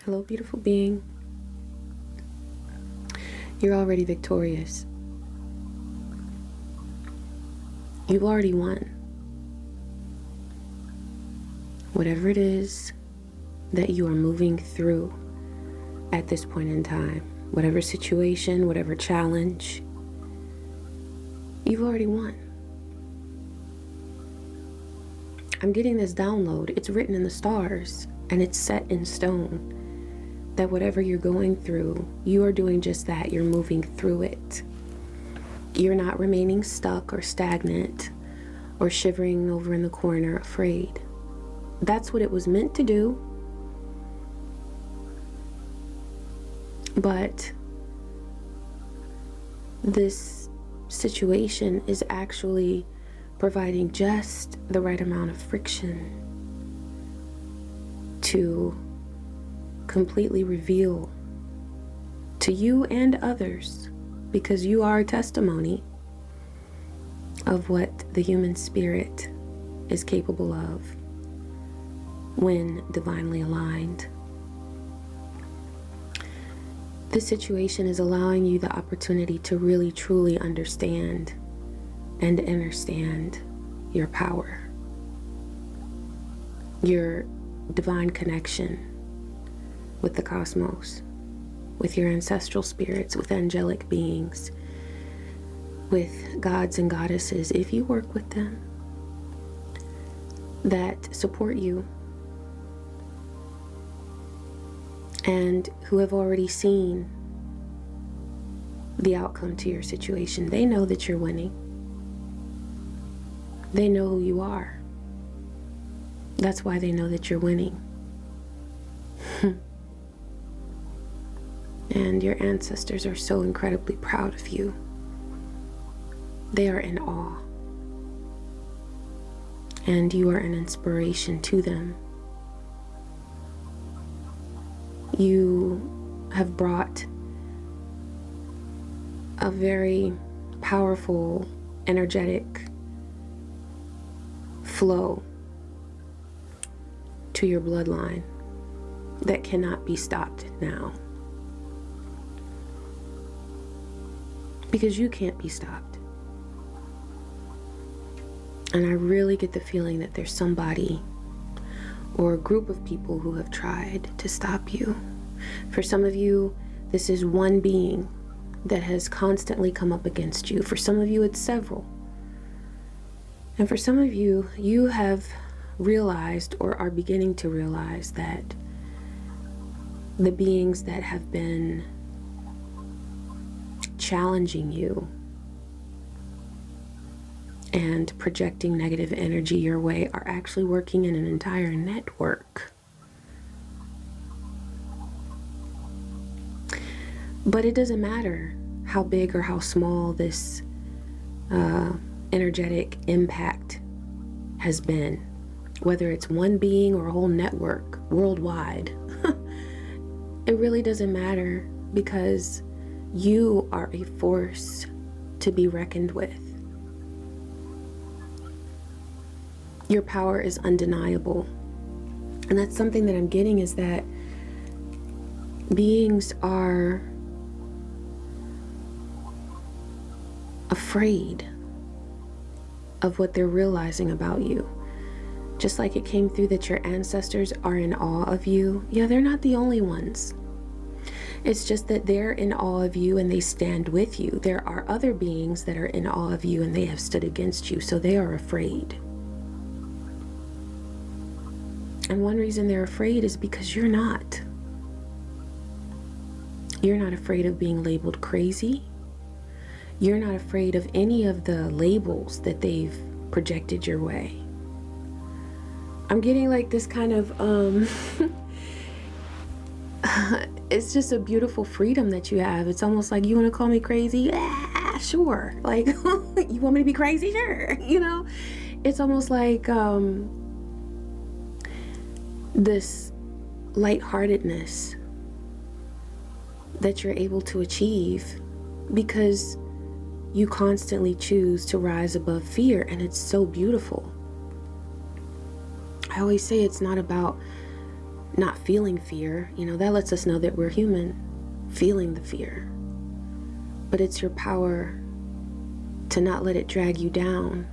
Hello, beautiful being. You're already victorious. You've already won. Whatever it is that you are moving through at this point in time, whatever situation, whatever challenge, you've already won. I'm getting this download. It's written in the stars and it's set in stone that whatever you're going through, you are doing just that. You're moving through it. You're not remaining stuck or stagnant or shivering over in the corner afraid. That's what it was meant to do. But this situation is actually providing just the right amount of friction to completely reveal to you and others, because you are a testimony of what the human spirit is capable of when divinely aligned. This situation is allowing you the opportunity to really truly understand and understand your power, your divine connection with the cosmos, with your ancestral spirits, with angelic beings, with gods and goddesses, if you work with them, that support you and who have already seen the outcome to your situation. They know that you're winning. They know who you are. That's why they know that you're winning. And your ancestors are so incredibly proud of you. They are in awe. And you are an inspiration to them. You have brought a very powerful, energetic flow to your bloodline that cannot be stopped now. Because you can't be stopped. And I really get the feeling that there's somebody or a group of people who have tried to stop you. For some of you, this is one being that has constantly come up against you. For some of you, it's several. And for some of you, you have realized or are beginning to realize that the beings that have been challenging you and projecting negative energy your way are actually working in an entire network. But it doesn't matter how big or how small this energetic impact has been, whether it's one being or a whole network worldwide. It really doesn't matter, because you are a force to be reckoned with. Your power is undeniable. And that's something that I'm getting, is that beings are afraid of what they're realizing about you. Just like it came through that your ancestors are in awe of you. Yeah, they're not the only ones. It's just that they're in awe of you and they stand with you. There are other beings that are in awe of you and they have stood against you, so they are afraid. And one reason they're afraid is because you're not. You're not afraid of being labeled crazy. You're not afraid of any of the labels that they've projected your way. I'm getting like this kind of, it's just a beautiful freedom that you have. It's almost like, you want to call me crazy? Ah, sure. Like, you want me to be crazy? Sure. You know, it's almost like this lightheartedness that you're able to achieve because you constantly choose to rise above fear, and it's so beautiful. I always say it's not about not feeling fear. You know, that lets us know that we're human, feeling the fear. But it's your power to not let it drag you down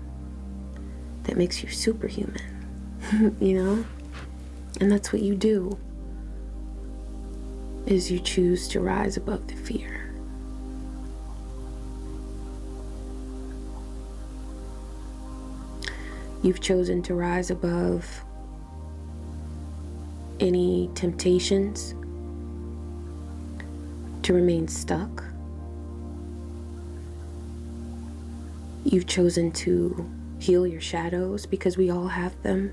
that makes you superhuman, you know? And that's what you do, is you choose to rise above the fear. You've chosen to rise above any temptations to remain stuck. You've chosen to heal your shadows, because we all have them.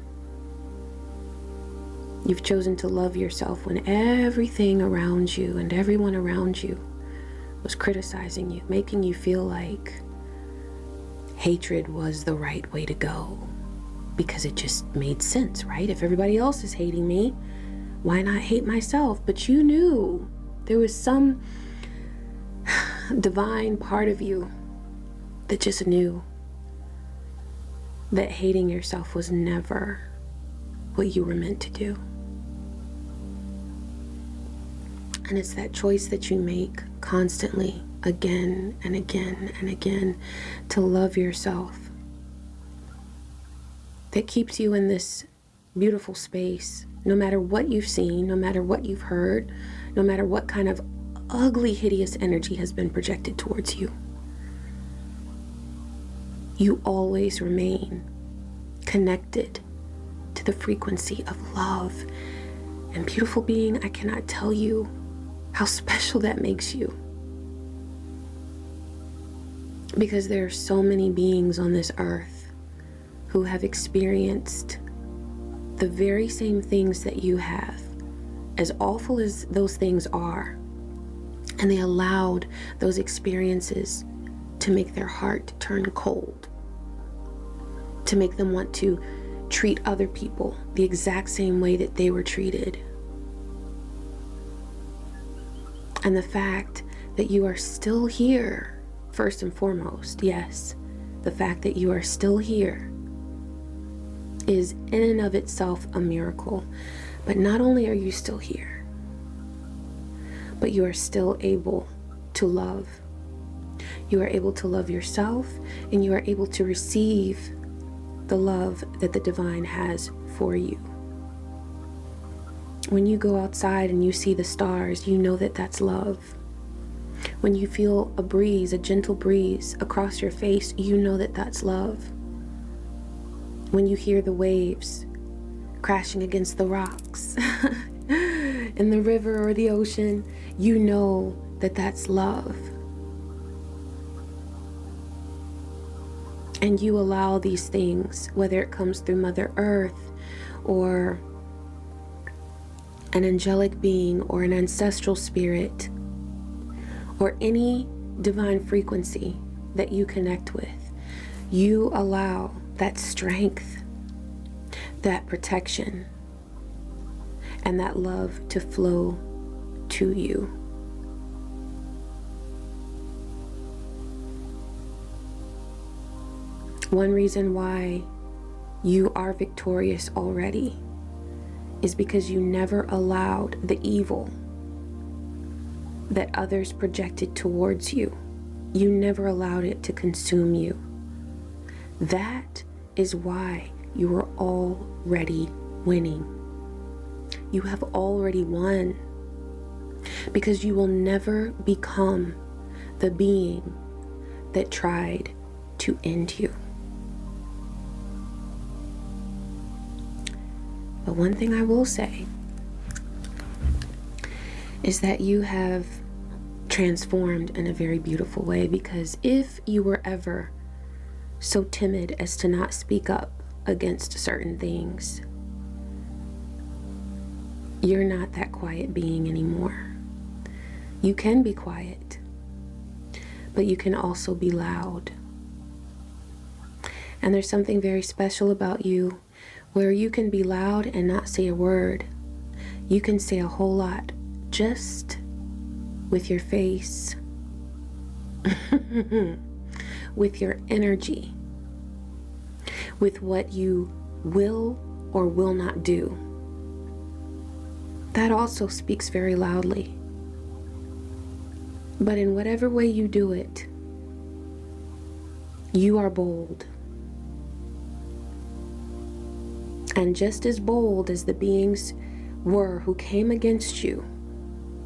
You've chosen to love yourself when everything around you and everyone around you was criticizing you, making you feel like hatred was the right way to go, because it just made sense, right? If everybody else is hating me, why not hate myself? But you knew there was some divine part of you that just knew that hating yourself was never what you were meant to do. And it's that choice that you make constantly, again and again and again, to love yourself, that keeps you in this beautiful space, no matter what you've seen, no matter what you've heard, no matter what kind of ugly, hideous energy has been projected towards you. You always remain connected to the frequency of love. And beautiful being, I cannot tell you how special that makes you. Because there are so many beings on this earth who have experienced the very same things that you have, as awful as those things are. And they allowed those experiences to make their heart turn cold, to make them want to treat other people the exact same way that they were treated. And the fact that you are still here, first and foremost, yes, the fact that you are still here is in and of itself a miracle. But not only are you still here, but you are still able to love. You are able to love yourself, and you are able to receive the love that the divine has for you. When you go outside and you see the stars, you know that that's love. When you feel a breeze, a gentle breeze across your face, you know that that's love. When you hear the waves crashing against the rocks in the river or the ocean, you know that that's love. And you allow these things, whether it comes through Mother Earth or an angelic being or an ancestral spirit or any divine frequency that you connect with, you allow that strength, that protection, and that love to flow to you. One reason why you are victorious already is because you never allowed the evil that others projected towards you. You never allowed it to consume you. That is why you are already winning. You have already won, because you will never become the being that tried to end you. But one thing I will say is that you have transformed in a very beautiful way, because if you were ever so timid as to not speak up against certain things, you're not that quiet being anymore. You can be quiet, but you can also be loud. And there's something very special about you where you can be loud and not say a word. You can say a whole lot just with your face, with your energy, with what you will or will not do. that also speaks very loudly. But in whatever way you do it, you are bold. And just as bold as the beings were who came against you,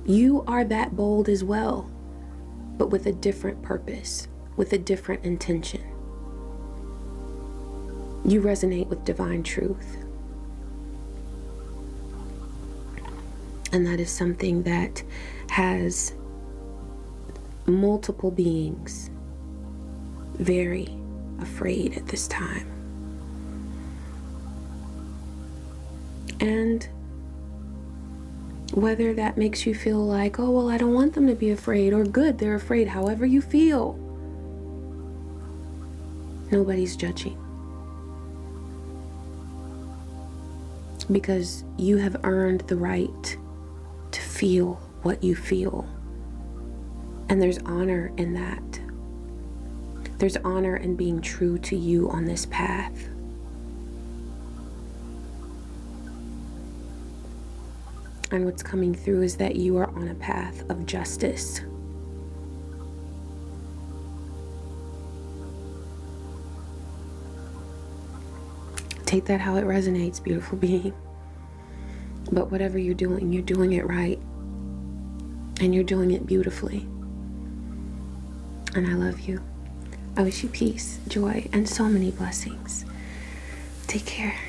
you are that bold as well, but with a different purpose, with a different intention. You resonate with divine truth. And that is something that has multiple beings very afraid at this time. And whether that makes you feel like, oh, well, I don't want them to be afraid, or good, they're afraid, however you feel, nobody's judging. Because you have earned the right to feel what you feel. And there's honor in that. There's honor in being true to you on this path. And what's coming through is that you are on a path of justice. Take that how it resonates, beautiful being. But whatever you're doing it right. And you're doing it beautifully. And I love you. I wish you peace, joy, and so many blessings. Take care.